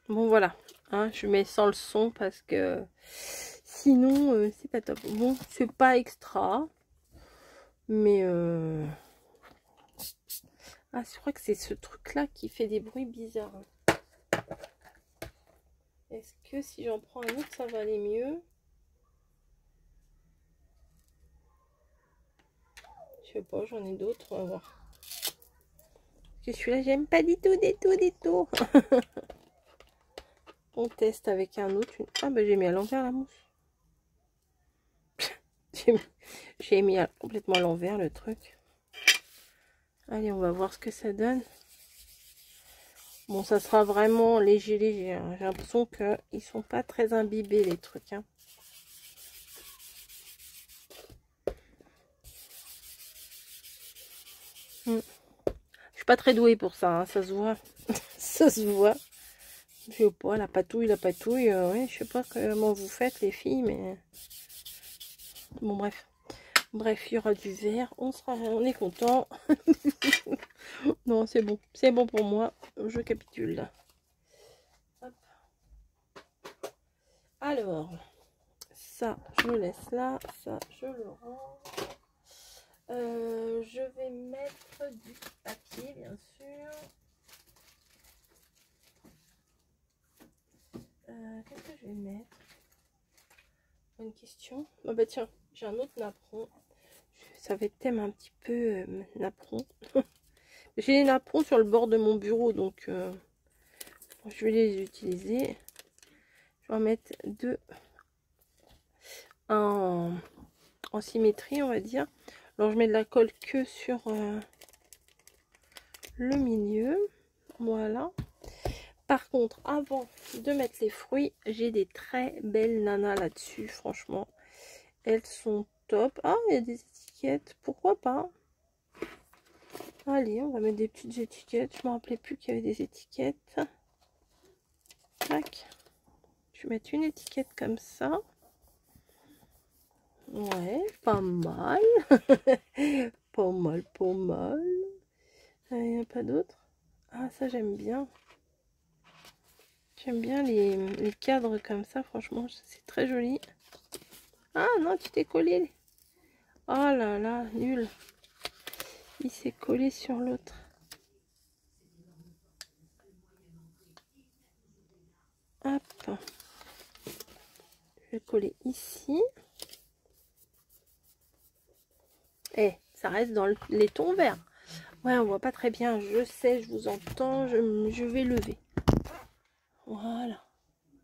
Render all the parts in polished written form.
Bon voilà, hein, je mets sans le son parce que sinon c'est pas top. Bon, c'est pas extra, mais ah, je crois que c'est ce truc là qui fait des bruits bizarres. Est-ce que si j'en prends un autre ça va aller mieux? Je sais pas, j'en ai d'autres, on va voir. Parce que celui-là j'aime pas du tout. On teste avec un autre. Ah bah j'ai mis à l'envers la mousse. J'ai mis complètement à l'envers le truc. Allez, on va voir ce que ça donne. Bon, ça sera vraiment léger. Hein. J'ai l'impression qu'ils sont pas très imbibés, les trucs. Hein. Je suis pas très douée pour ça, hein. Ça se voit. Ça se voit. Je sais pas, la patouille. Ouais, je sais pas comment vous faites, les filles, mais... Bon, bref. Bref, il y aura du vert. On est content. Non, c'est bon. C'est bon pour moi. Je capitule. Hop. Alors, ça, je le laisse là. Ça, je le rends. Je vais mettre du papier, bien sûr. Qu'est-ce que je vais mettre? Bonne question. Oh bah tiens, j'ai un autre napperon. Ça va être thème un petit peu napperon. J'ai les napperons sur le bord de mon bureau, donc je vais les utiliser. Je vais en mettre deux en symétrie, on va dire. Alors je mets de la colle que sur le milieu. Voilà. Par contre, avant de mettre les fruits, j'ai des très belles nanas là-dessus, franchement. Elles sont top. Ah, il y a des étiquettes, pourquoi pas? Allez, on va mettre des petites étiquettes. Je me rappelais plus qu'il y avait des étiquettes. Tac. Je vais mettre une étiquette comme ça. Ouais, pas mal. Pas mal. Il n'y a pas d'autre. Ah, ça j'aime bien. J'aime bien les cadres comme ça, franchement, c'est très joli. Ah non, tu t'es collé. Oh là là, nul. Il s'est collé sur l'autre. Hop. Je vais coller ici. Eh, ça reste dans les tons verts. Ouais, on voit pas très bien. Je sais, je vous entends. Je vais lever. Voilà.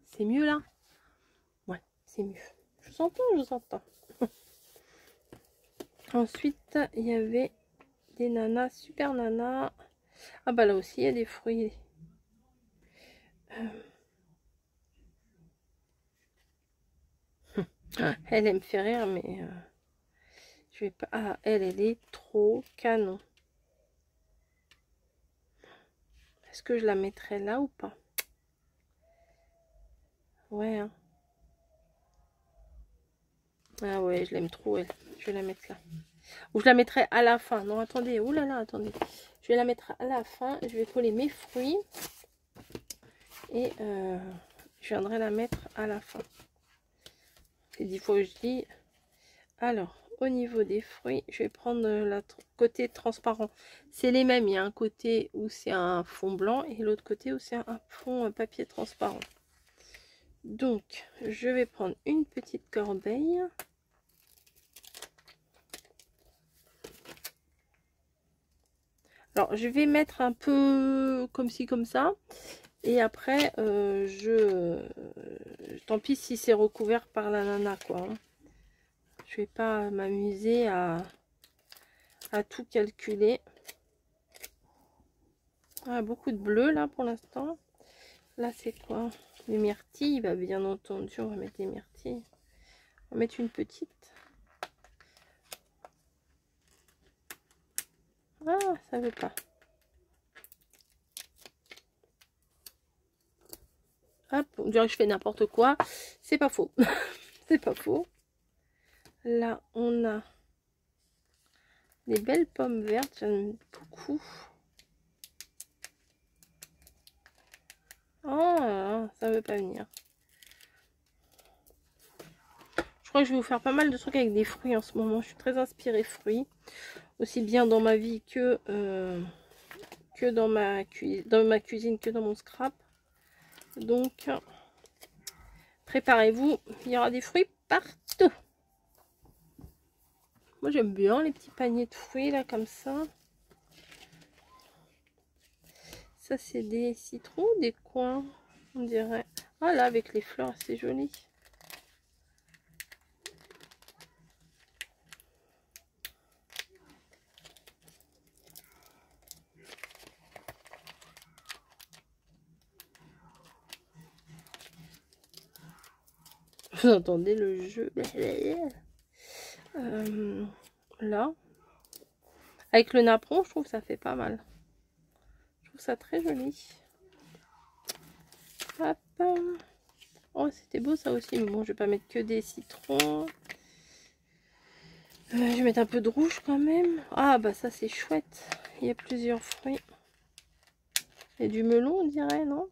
C'est mieux là? Ouais, c'est mieux. Je vous entends. Ensuite, il y avait des nanas, super nanas. Ah bah là aussi, il y a des fruits. Elle me fait rire, mais je vais pas. Ah, elle est trop canon. Est-ce que je la mettrai là ou pas? Ouais. Hein. Ah ouais, je l'aime trop, elle. Je vais la mettre là. Ou je la mettrai à la fin. Non, attendez. Ouh là là, attendez. Je vais la mettre à la fin. Je vais coller mes fruits. Et je viendrai la mettre à la fin. C'est 10 fois que je dis. Alors, au niveau des fruits, je vais prendre le côté transparent. C'est les mêmes. Il y a un côté où c'est un fond blanc et l'autre côté où c'est un fond papier transparent. Donc, je vais prendre une petite corbeille. Alors, je vais mettre un peu comme ci, comme ça. Et après, tant pis si c'est recouvert par la nana, quoi. Hein. Je vais pas m'amuser à tout calculer. Ah, beaucoup de bleu, là, pour l'instant. Là, c'est quoi? Les myrtilles, bah, bien entendu, on va mettre les myrtilles. On va mettre une petite. Ah, ça veut pas. Hop, on dirait que je fais n'importe quoi. C'est pas faux. C'est pas faux. Là, on a des belles pommes vertes. J'aime beaucoup. Oh, veut pas venir. Je crois que je vais vous faire pas mal de trucs avec des fruits en ce moment. Je suis très inspirée fruits. Aussi bien dans ma vie que dans ma cuisine, que dans mon scrap. Donc, préparez-vous. Il y aura des fruits partout. Moi, j'aime bien les petits paniers de fruits, là, comme ça. Ça, c'est des citrons, des coins, on dirait. Ah, là, avec les fleurs, c'est joli. Vous entendez le jeu. Là. Avec le napperon, je trouve que ça fait pas mal. Je trouve ça très joli. Hop. Oh, c'était beau ça aussi. Mais bon, je vais pas mettre que des citrons. Je vais mettre un peu de rouge quand même. Ah, bah ça, c'est chouette. Il y a plusieurs fruits. Il y a du melon, on dirait, non?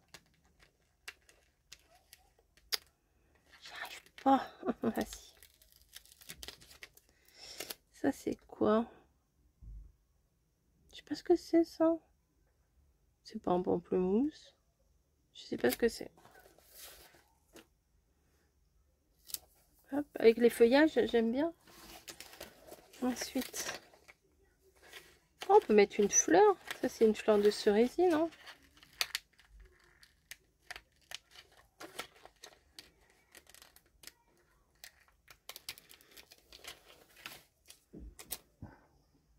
J'y arrive pas. Ah, si. Ça, c'est quoi? Je sais pas ce que c'est, ça. C'est pas un pamplemousse. Je sais pas ce que c'est. Hop, avec les feuillages, j'aime bien. Ensuite, oh, on peut mettre une fleur. Ça, c'est une fleur de cerisier, non?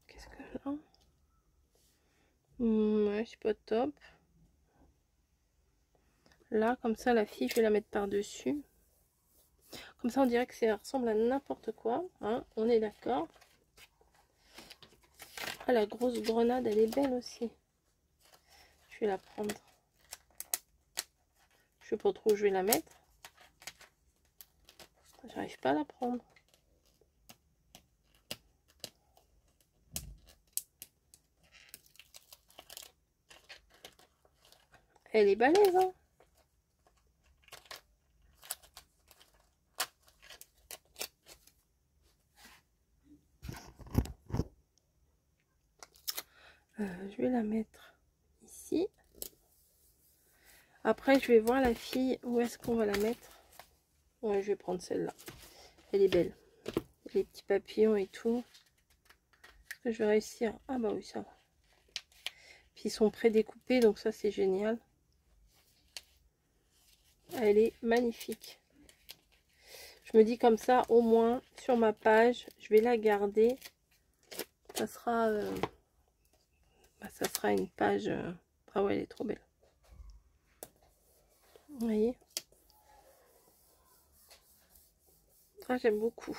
Qu'est-ce que là? Ouais, c'est pas top. Là, comme ça, la fille, je vais la mettre par-dessus. Comme ça, on dirait que ça ressemble à n'importe quoi. Hein, on est d'accord. Ah, la grosse grenade, elle est belle aussi. Je vais la prendre. Je sais pas trop où je vais la mettre. J'arrive pas à la prendre. Elle est balèze, hein. Je vais la mettre ici. Après, je vais voir la fille où est-ce qu'on va la mettre. Ouais, je vais prendre celle-là. Elle est belle. Les petits papillons et tout. Est-ce que je vais réussir? Ah bah oui, ça va. Puis ils sont pré-découpés, donc ça c'est génial. Elle est magnifique. Je me dis comme ça, au moins sur ma page, je vais la garder. Ça sera, ça sera une page. Ah ouais, elle est trop belle. Vous voyez? Ah, j'aime beaucoup.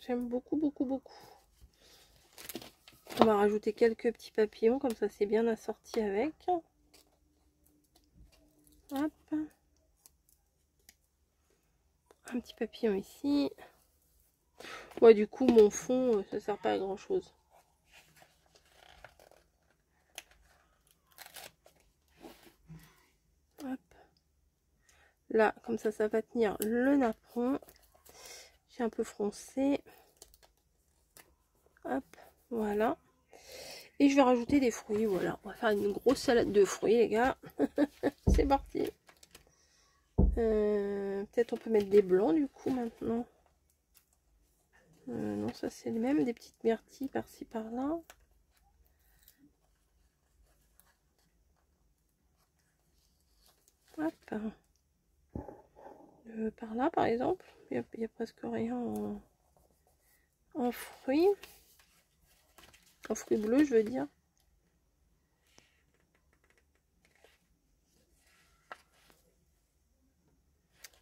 J'aime beaucoup, beaucoup, beaucoup. On va rajouter quelques petits papillons, comme ça c'est bien assorti avec. Hop. Un petit papillon ici. Ouais, du coup, mon fond, ça sert pas à grand chose. Hop. Là, comme ça va tenir le napperon. J'ai un peu froncé. Hop, voilà. Et je vais rajouter des fruits, voilà. On va faire une grosse salade de fruits, les gars. C'est parti. Peut-être on peut mettre des blancs, du coup, maintenant. Non, ça c'est le même. Des petites myrtilles par-ci, par-là. Hop. Par là, par exemple. Il n'y a presque rien en fruits. En fruits bleus, je veux dire.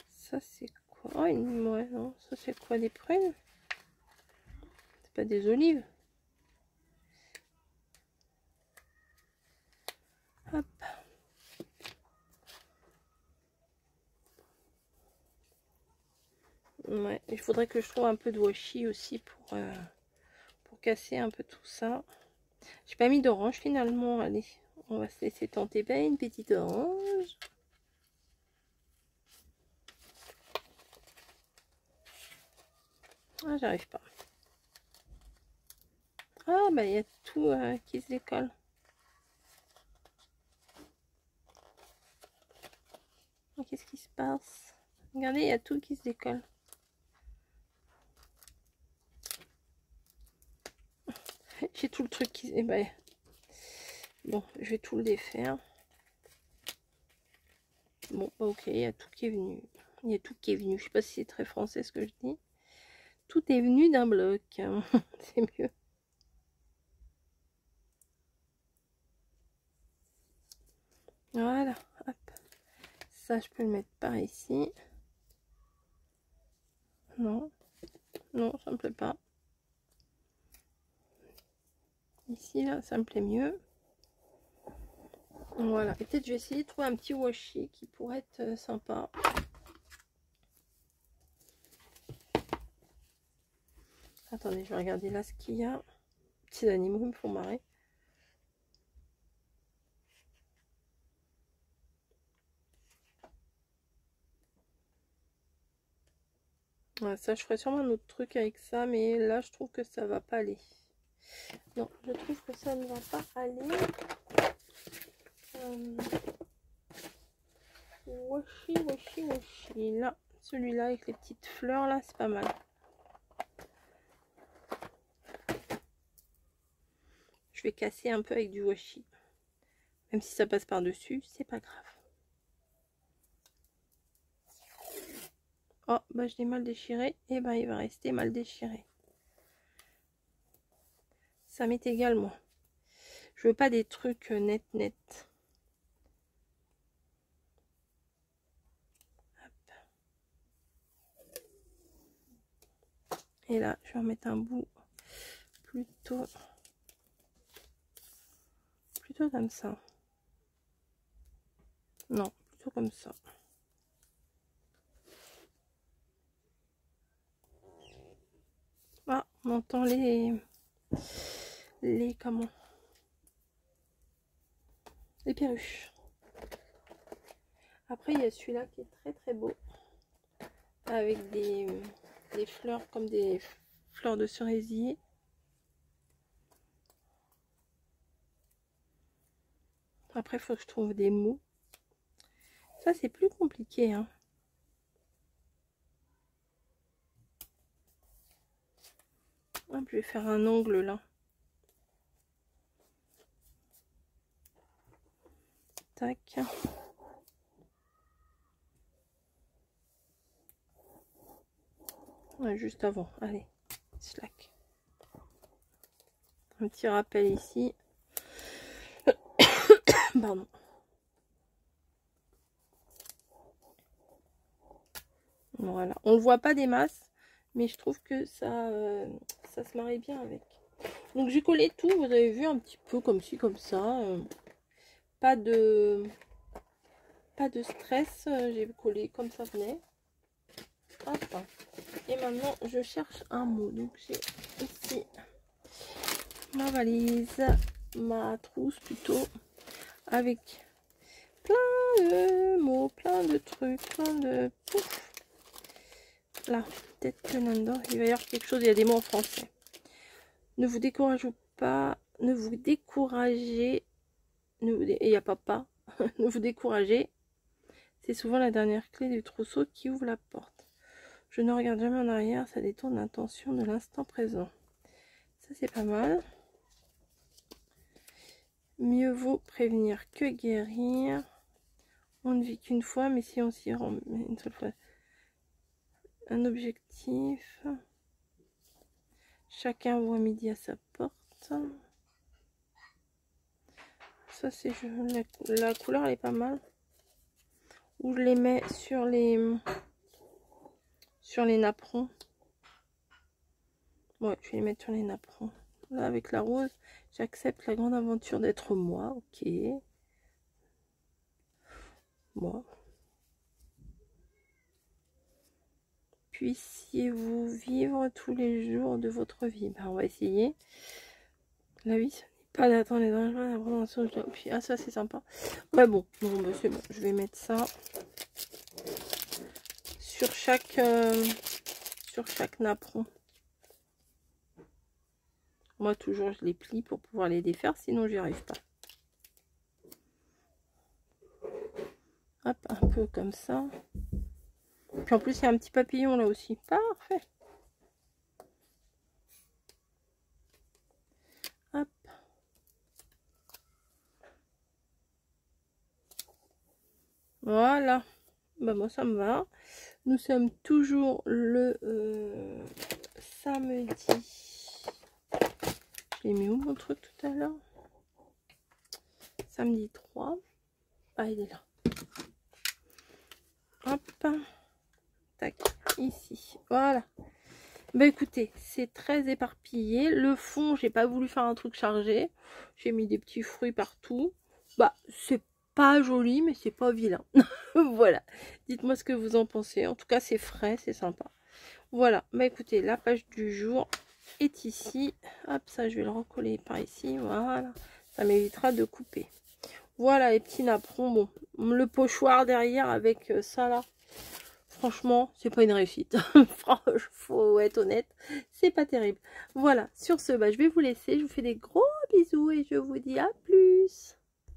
Ça c'est quoi? Oh, ouais, non, ça c'est quoi? Des prunes? C'est pas des olives? Hop. Ouais, il faudrait que je trouve un peu de washi aussi pour casser un peu tout ça. J'ai pas mis d'orange finalement. Allez, on va se laisser tenter. Ben, une petite orange. Ah, j'arrive pas. Ah, bah, il y a tout qui se décolle. Qu'est-ce qui se passe? Regardez, il y a tout qui se décolle. J'ai tout le truc qui... Eh ben... Bon, je vais tout le défaire. Bon, bah, ok, il y a tout qui est venu. Il y a tout qui est venu. Je sais pas si c'est très français ce que je dis. Tout est venu d'un bloc. C'est mieux. Voilà, hop. Ça, je peux le mettre par ici. Non, non, ça me plaît pas. Ici, là, ça me plaît mieux. Voilà, peut-être je vais essayer de trouver un petit washi qui pourrait être sympa. Attendez, je vais regarder là ce qu'il y a. Petits animaux, ils me font marrer. Ouais, ça, je ferai sûrement un autre truc avec ça, mais là, je trouve que ça va pas aller. Non, je trouve que ça ne va pas aller. Washi, washi, washi. Là, celui-là avec les petites fleurs, là, c'est pas mal. Je vais casser un peu avec du washi. Même si ça passe par-dessus, c'est pas grave. Oh, bah je l'ai mal déchiré. Et bah il va rester mal déchiré. Ça m'est égal, moi. Je veux pas des trucs net. Hop. Et là, je vais remettre un bout plutôt comme ça. Non, plutôt comme ça. Ah, on entend les comment, les perruches. Après, il y a celui-là qui est très beau, avec des fleurs comme des fleurs de cerisier. Après, il faut que je trouve des mots. Ça, c'est plus compliqué, hein. Hop, je vais faire un angle là. Tac. Ouais, juste avant. Allez, slack. Un petit rappel ici. Pardon. Voilà. On le voit pas des masses, mais je trouve que ça se marie bien avec. Donc j'ai collé tout, vous avez vu, un petit peu comme ci, comme ça. Pas de stress, j'ai collé comme ça venait. Hop. Et maintenant je cherche un mot. Donc j'ai ici ma valise, ma trousse plutôt, avec plein de mots, plein de trucs, plein de... Pouf. Là, peut-être que là-dedans, il va y avoir quelque chose, il y a des mots en français. Ne vous découragez pas, ne vous découragez, il n'y a pas, ne vous découragez. C'est souvent la dernière clé du trousseau qui ouvre la porte. Je ne regarde jamais en arrière, ça détourne l'attention de l'instant présent. Ça, c'est pas mal. Mieux vaut prévenir que guérir. On ne vit qu'une fois, mais si on s'y rend une seule fois. Un objectif. Chacun voit midi à sa porte. Ça, c'est la couleur, elle est pas mal. Ou je les mets sur les napperons. Ouais, je vais les mettre sur les napperons. Là, avec la rose, j'accepte la grande aventure d'être moi. Ok. Moi. Puissiez-vous vivre tous les jours de votre vie. Ben, on va essayer. La vie, ce n'est pas d'attendre les dangereux. Puis, ah, ça, c'est sympa. Ouais, bon. Bon, ben, c'est bon. Je vais mettre ça sur chaque napperon. Moi, toujours, je les plie pour pouvoir les défaire, sinon, j'y arrive pas. Hop, un peu comme ça. Puis en plus, il y a un petit papillon là aussi. Parfait. Hop. Voilà. Bah, moi, ça me va. Nous sommes toujours le samedi. J'ai mis où mon truc tout à l'heure? Samedi 3. Ah, il est là. Hop. Tac. Ici. Voilà. Bah écoutez, c'est très éparpillé. Le fond, j'ai pas voulu faire un truc chargé. J'ai mis des petits fruits partout. Bah, c'est pas joli, mais c'est pas vilain. Voilà. Dites-moi ce que vous en pensez. En tout cas, c'est frais, c'est sympa. Voilà. Bah écoutez, la page du jour est ici. Hop, ça, je vais le recoller par ici. Voilà. Ça m'évitera de couper. Voilà les petits napperons. Bon, le pochoir derrière avec ça là. Franchement, c'est pas une réussite. Franchement, faut être honnête, c'est pas terrible. Voilà, sur ce, bah, je vais vous laisser. Je vous fais des gros bisous et je vous dis à plus.